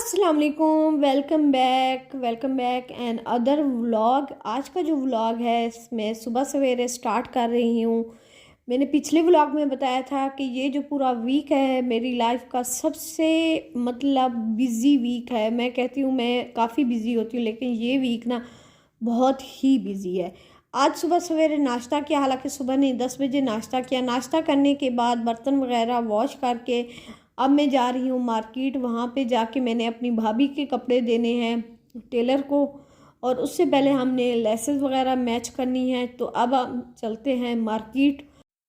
अस्सलाम वालेकुम, welcome back and other vlog. आज का जो व्लॉग है मैं सुबह सवेरे स्टार्ट कर रही हूँ। मैंने पिछले व्लॉग में बताया था कि ये जो पूरा वीक है मेरी लाइफ का सबसे बिज़ी वीक है। मैं कहती हूँ मैं काफ़ी बिज़ी होती हूँ, लेकिन ये वीक ना बहुत ही बिज़ी है। आज सुबह सवेरे नाश्ता किया, हालांकि सुबह नहीं 10 बजे नाश्ता किया। नाश्ता करने के बाद बर्तन वगैरह वॉश करके अब मैं जा रही हूँ मार्केट। वहाँ पे जाके मैंने अपनी भाभी के कपड़े देने हैं टेलर को, और उससे पहले हमने लेसेस वगैरह मैच करनी है। तो अब हम चलते हैं मार्केट।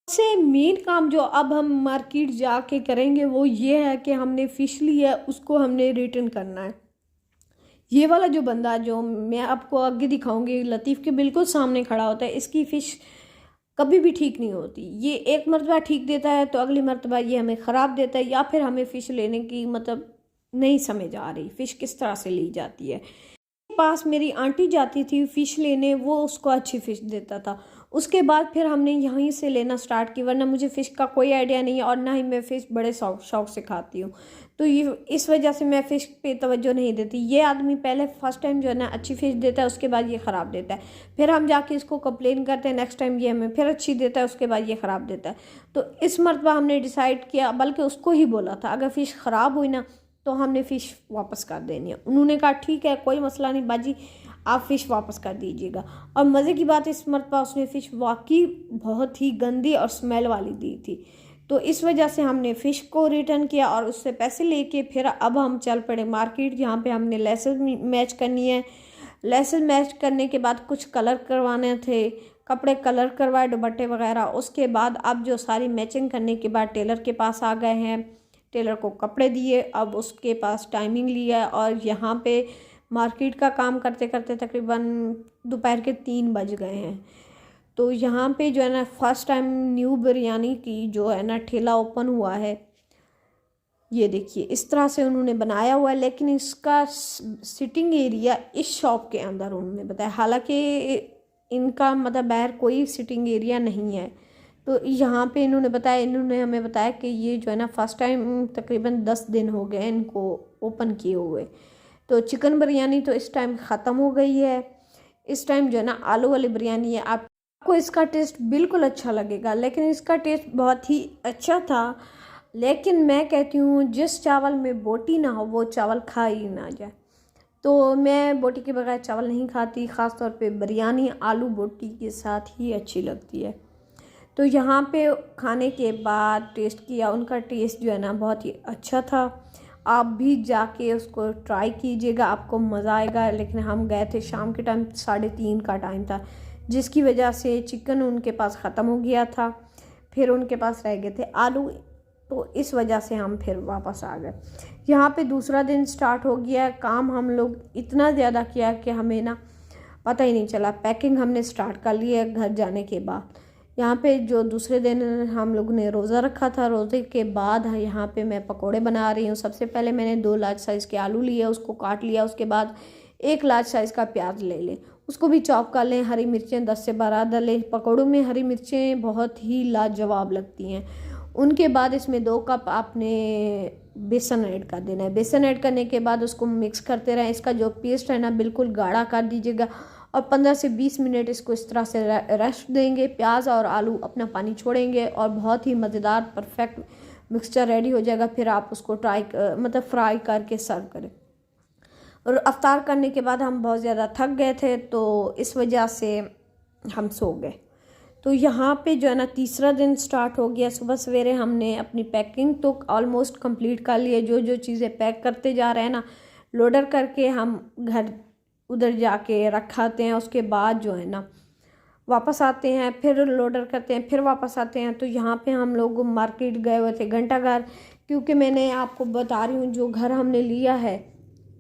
सबसे मेन काम जो अब हम मार्केट जाके करेंगे वो ये है कि हमने फ़िश ली है, उसको हमने रिटर्न करना है। ये वाला जो बंदा जो मैं आपको आगे दिखाऊंगी लतीफ़ के बिल्कुल सामने खड़ा होता है, इसकी फ़िश कभी भी ठीक नहीं होती। ये एक मरतबा ठीक देता है तो अगली मरतबा ये हमें ख़राब देता है, या फिर हमें फ़िश लेने की नहीं समझ आ रही फ़िश किस तरह से ली जाती है। पास मेरी आंटी जाती थी फ़िश लेने, वो उसको अच्छी फ़िश देता था। उसके बाद फिर हमने यहीं से लेना स्टार्ट की, वरना मुझे फ़िश का कोई आइडिया नहीं है और ना ही मैं फ़िश बड़े शौक शौक से खाती हूँ। तो ये इस वजह से मैं फ़िश पे तवज्जो नहीं देती। ये आदमी पहले फ़र्स्ट टाइम जो है ना अच्छी फ़िश देता है, उसके बाद ये ख़राब देता है। फिर हम जाके इसको कंप्लेन करते हैं, नेक्स्ट टाइम ये हमें फिर अच्छी देता है, उसके बाद ये ख़राब देता है। तो इस मरतबा हमने डिसाइड किया, बल्कि उसको ही बोला था अगर फ़िश ख़राब हुई ना तो हमने फ़िश वापस कर देनी है। उन्होंने कहा ठीक है कोई मसला नहीं बाजी, आप फ़िश वापस कर दीजिएगा। और मज़े की बात इस मरतबा उसने फ़िश वाकई बहुत ही गंदी और स्मेल वाली दी थी। तो इस वजह से हमने फ़िश को रिटर्न किया और उससे पैसे लेके फिर अब हम चल पड़े मार्केट, जहाँ पे हमने लेसेस मैच करनी है। लेसेस मैच करने के बाद कुछ कलर करवाने थे, कपड़े कलर करवाए, दुपट्टे वगैरह। उसके बाद अब जो सारी मैचिंग करने के बाद टेलर के पास आ गए हैं, टेलर को कपड़े दिए, अब उसके पास टाइमिंग लिया और यहाँ पे मार्केट का काम करते करते तकरीबन दोपहर के 3 बज गए हैं। तो यहाँ पे जो है ना फर्स्ट टाइम न्यू बिरयानी की जो है ना ठेला ओपन हुआ है। ये देखिए इस तरह से उन्होंने बनाया हुआ है, लेकिन इसका सिटिंग एरिया इस शॉप के अंदर उन्होंने बताया, हालांकि इनका बाहर कोई सिटिंग एरिया नहीं है। तो यहाँ पे इन्होंने हमें बताया कि ये जो है ना फर्स्ट टाइम तकरीबन 10 दिन हो गए इनको ओपन किए हुए। तो चिकन बिरयानी तो इस टाइम ख़त्म हो गई है। इस टाइम जो है ना आलू वाली बिरयानी है। आपको इसका टेस्ट बिल्कुल अच्छा लगेगा, लेकिन इसका टेस्ट बहुत ही अच्छा था। लेकिन मैं कहती हूँ जिस चावल में बोटी ना हो वो चावल खा ही ना जाए। तो मैं बोटी के बगैर चावल नहीं खाती, ख़ास तौर पे बिरयानी आलू बोटी के साथ ही अच्छी लगती है। तो यहाँ पे खाने के बाद टेस्ट किया, उनका टेस्ट जो है ना बहुत ही अच्छा था। आप भी जाके उसको ट्राई कीजिएगा, आपको मज़ा आएगा। लेकिन हम गए थे शाम के टाइम, 3:30 का टाइम था, जिसकी वजह से चिकन उनके पास ख़त्म हो गया था, फिर उनके पास रह गए थे आलू। तो इस वजह से हम फिर वापस आ गए। यहाँ पे दूसरा दिन स्टार्ट हो गया। काम हम लोग इतना ज़्यादा किया कि हमें ना पता ही नहीं चला। पैकिंग हमने स्टार्ट कर ली है घर जाने के बाद। यहाँ पे जो दूसरे दिन हम लोग ने रोज़ा रखा था, रोज़े के बाद यहाँ पे मैं पकोड़े बना रही हूँ। सबसे पहले मैंने 2 लार्ज साइज़ के आलू लिए, उसको काट लिया। उसके बाद 1 लार्ज साइज़ का प्याज ले लें, उसको भी चॉप कर लें। हरी मिर्चें 10 से 12 डालें। पकौड़ों में हरी मिर्चें बहुत ही लाजवाब लगती हैं। उनके बाद इसमें 2 कप आपने बेसन ऐड कर देना है। बेसन ऐड करने के बाद उसको मिक्स करते रहें। इसका जो पेस्ट है ना बिल्कुल गाढ़ा कर दीजिएगा और 15 से 20 मिनट इसको इस तरह से रेस्ट देंगे। प्याज और आलू अपना पानी छोड़ेंगे और बहुत ही मज़ेदार परफेक्ट मिक्सचर रेडी हो जाएगा। फिर आप उसको फ्राई करके सर्व करें। और अफ्तार करने के बाद हम बहुत ज़्यादा थक गए थे, तो इस वजह से हम सो गए। तो यहाँ पे जो है ना तीसरा दिन स्टार्ट हो गया। सुबह सवेरे हमने अपनी पैकिंग तो ऑलमोस्ट कंप्लीट कर ली है। जो जो चीज़ें पैक करते जा रहे हैं ना, लोडर करके हम घर उधर जाके रखाते हैं। उसके बाद जो है ना वापस आते हैं, फिर लोडर करते हैं, फिर वापस आते हैं। तो यहाँ पे हम लोग मार्केट गए हुए थे घंटाघर, क्योंकि मैंने आपको बता रही हूँ जो घर हमने लिया है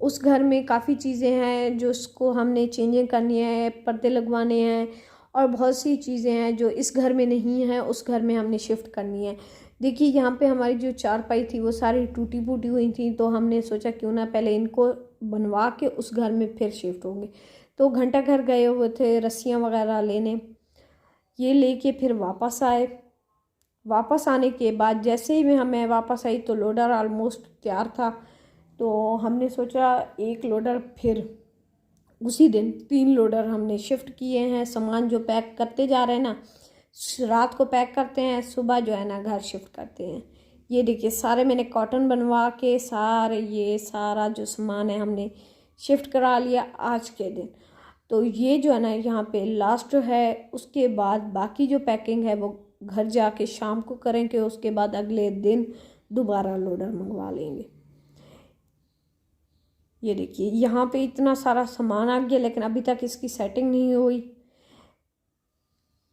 उस घर में काफ़ी चीज़ें हैं जो उसको हमने चेंजिंग करनी है, पर्दे लगवाने हैं और बहुत सी चीज़ें हैं जो इस घर में नहीं है, उस घर में हमने शिफ्ट करनी है। देखिए यहाँ पे हमारी जो चारपाई थी वो सारी टूटी फूटी हुई थी, तो हमने सोचा क्यों ना पहले इनको बनवा के उस घर में फिर शिफ्ट होंगे। तो घंटाघर गए हुए थे रस्सियाँ वगैरह लेने, ये लेके फिर वापस आए। वापस आने के बाद जैसे ही मैं वापस आई तो लोडर ऑलमोस्ट तैयार था। तो हमने सोचा एक लोडर फिर उसी दिन 3 लोडर हमने शिफ्ट किए हैं। सामान जो पैक करते जा रहे हैं ना, रात को पैक करते हैं, सुबह जो है ना घर शिफ्ट करते हैं। ये देखिए सारे मैंने कॉटन बनवा के सारे ये सारा जो सामान है हमने शिफ्ट करा लिया आज के दिन। तो ये जो है ना यहाँ पे लास्ट है, उसके बाद बाकी जो पैकिंग है वो घर जाके शाम को करेंगे। उसके बाद अगले दिन दोबारा लोडर मंगवा लेंगे। ये देखिए यहाँ पे इतना सारा सामान आ गया, लेकिन अभी तक इसकी सेटिंग नहीं हुई।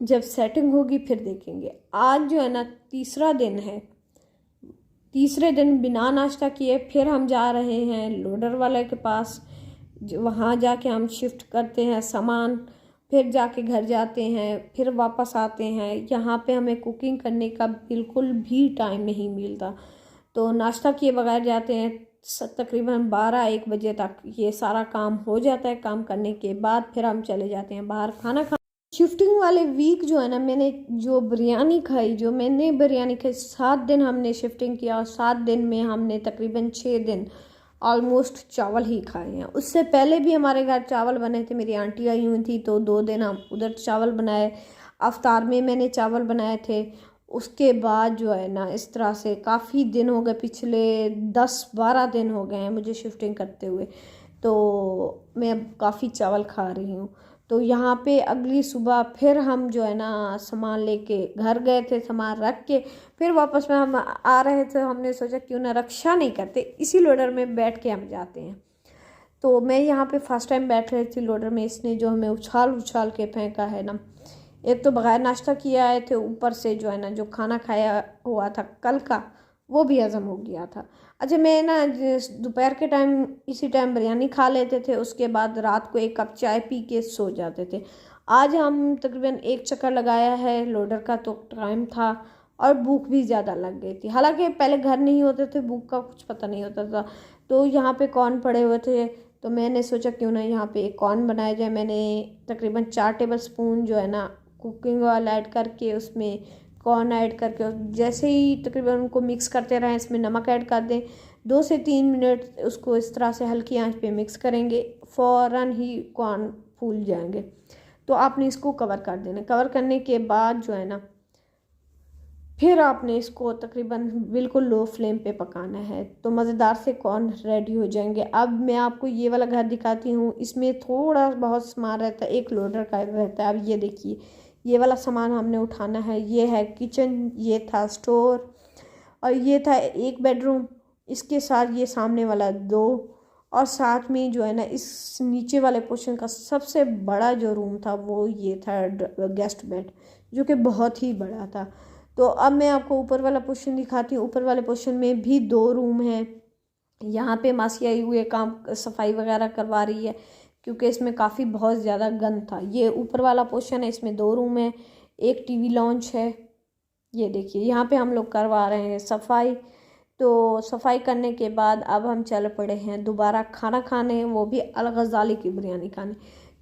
जब सेटिंग होगी फिर देखेंगे। आज जो है ना तीसरा दिन है। तीसरे दिन बिना नाश्ता किए फिर हम जा रहे हैं लोडर वाले के पास। वहाँ जाके हम शिफ्ट करते हैं सामान, फिर जाके घर जाते हैं, फिर वापस आते हैं। यहाँ पे हमें कुकिंग करने का बिल्कुल भी टाइम नहीं मिलता, तो नाश्ता किए बगैर जाते हैं। तकरीबन 12-1 बजे तक ये सारा काम हो जाता है। काम करने के बाद फिर हम चले जाते हैं बाहर खाना खा। शिफ्टिंग वाले वीक जो है ना मैंने जो बिरयानी खाई, 7 दिन हमने शिफ्टिंग किया और 7 दिन में हमने तकरीबन 6 दिन ऑलमोस्ट चावल ही खाए हैं। उससे पहले भी हमारे घर चावल बने थे। मेरी आंटी आई हुई थी तो 2 दिन हम उधर चावल बनाए। अफ्तार में मैंने चावल बनाए थे। उसके बाद जो है ना इस तरह से काफ़ी दिन हो गए, पिछले 10-12 दिन हो गए हैं मुझे शिफ्टिंग करते हुए, तो मैं अब काफ़ी चावल खा रही हूँ। तो यहाँ पे अगली सुबह फिर हम जो है ना सामान लेके घर गए थे। सामान रख के फिर वापस में हम आ रहे थे। हमने सोचा क्यों ना रक्षा नहीं करते, इसी लोडर में बैठ के हम जाते हैं। तो मैं यहाँ पे फर्स्ट टाइम बैठ रही थी लोडर में। इसने जो हमें उछाल उछाल के फेंका है ना, एक तो बगैर नाश्ता किए आए थे, ऊपर से जो है ना जो खाना खाया हुआ था कल का वो भी हज़म हो गया था। अच्छा, मैं ना दोपहर के टाइम इसी टाइम बिरयानी खा लेते थे, उसके बाद रात को 1 कप चाय पी के सो जाते थे। आज हम तकरीबन 1 चक्कर लगाया है लोडर का, तो टाइम था और भूख भी ज़्यादा लग गई थी। हालांकि पहले घर नहीं होते थे, भूख का कुछ पता नहीं होता था। तो यहाँ पे कॉर्न पड़े हुए थे, तो मैंने सोचा क्यों ना यहाँ पे एक कॉर्न बनाया जाए। मैंने तकरीबन 4 टेबल स्पून जो है ना कुकिंग ऑयल ऐड करके उसमें कॉर्न ऐड करके जैसे ही तकरीबन उनको मिक्स करते रहें, इसमें नमक ऐड कर दें। 2 से 3 मिनट उसको इस तरह से हल्की आंच पे मिक्स करेंगे, फ़ौरन ही कॉर्न फूल जाएंगे। तो आपने इसको कवर कर देना। कवर करने के बाद जो है ना फिर आपने इसको तकरीबन बिल्कुल लो फ्लेम पे पकाना है, तो मज़ेदार से कॉर्न रेडी हो जाएंगे। अब मैं आपको ये वाला घर दिखाती हूँ। इसमें थोड़ा बहुत सामान रहता है, एक लोडर का रहता है। अब ये देखिए ये वाला सामान हमने उठाना है। ये है किचन, ये था स्टोर और ये था 1 बेडरूम। इसके साथ ये सामने वाला 2, और साथ में जो है ना इस नीचे वाले पोर्शन का सबसे बड़ा जो रूम था वो ये था गेस्ट बेड, जो कि बहुत ही बड़ा था। तो अब मैं आपको ऊपर वाला पोर्शन दिखाती हूँ। ऊपर वाले पोर्शन में भी 2 रूम हैं। यहाँ पे मासी आई हुई है, काम सफाई वगैरह करवा रही है, क्योंकि इसमें काफ़ी बहुत ज़्यादा गंद था। ये ऊपर वाला पोर्शन है, इसमें 2 रूम है, एक टीवी लॉन्च है। ये देखिए यहाँ पे हम लोग करवा रहे हैं सफाई। तो सफाई करने के बाद अब हम चल पड़े हैं दोबारा खाना खाने, वो भी अल गज़ाली की बिरयानी खाने,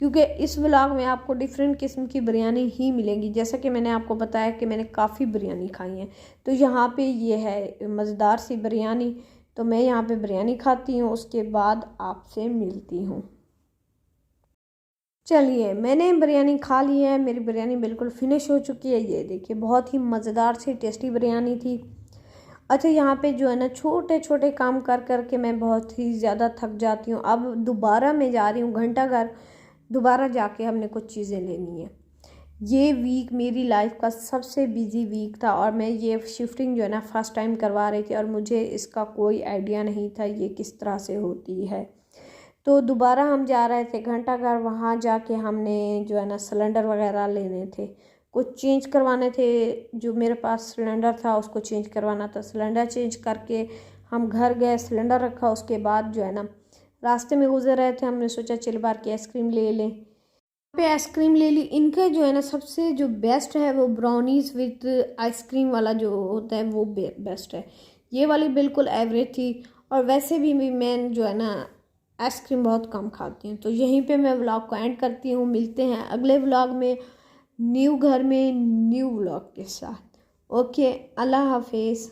क्योंकि इस व्लॉग में आपको डिफरेंट किस्म की बिरयानी ही मिलेंगी। जैसा कि मैंने आपको बताया कि मैंने काफ़ी बिरयानी खाई है, तो यहाँ पे ये है मज़ेदार सी बिरयानी। तो मैं यहाँ पे बिरयानी खाती हूँ, उसके बाद आपसे मिलती हूँ। चलिए, मैंने बिरयानी खा ली है। मेरी बिरयानी बिल्कुल फिनिश हो चुकी है। ये देखिए बहुत ही मज़ेदार सी टेस्टी बिरयानी थी। अच्छा, यहाँ पे जो है ना छोटे छोटे काम कर कर के मैं बहुत ही ज़्यादा थक जाती हूँ। अब दोबारा मैं जा रही हूँ घंटाघर, दोबारा जाके हमने कुछ चीज़ें लेनी है। ये वीक मेरी लाइफ का सबसे बिजी वीक था और मैं ये शिफ्टिंग जो है ना फर्स्ट टाइम करवा रही थी और मुझे इसका कोई आइडिया नहीं था ये किस तरह से होती है। तो दोबारा हम जा रहे थे घंटाघर। वहाँ जाके हमने जो है ना सिलेंडर वगैरह लेने थे, कुछ चेंज करवाने थे। जो मेरे पास सिलेंडर था उसको चेंज करवाना था। सिलेंडर चेंज करके हम घर गए, सिलेंडर रखा। उसके बाद जो है ना रास्ते में गुजर रहे थे, हमने सोचा चिल बार की आइसक्रीम ले लें। पे आइसक्रीम ले ली। इनका जो है ना सबसे जो बेस्ट है वो ब्राउनीज़ विद आइसक्रीम वाला जो होता है वो बेस्ट है। ये वाली बिल्कुल एवरेज थी। और वैसे भी मैं जो है ना आइसक्रीम बहुत कम खाती हूँ। तो यहीं पे मैं व्लॉग को एंड करती हूँ। मिलते हैं अगले व्लॉग में, न्यू घर में न्यू व्लॉग के साथ। ओके, अल्लाह हाफिज़।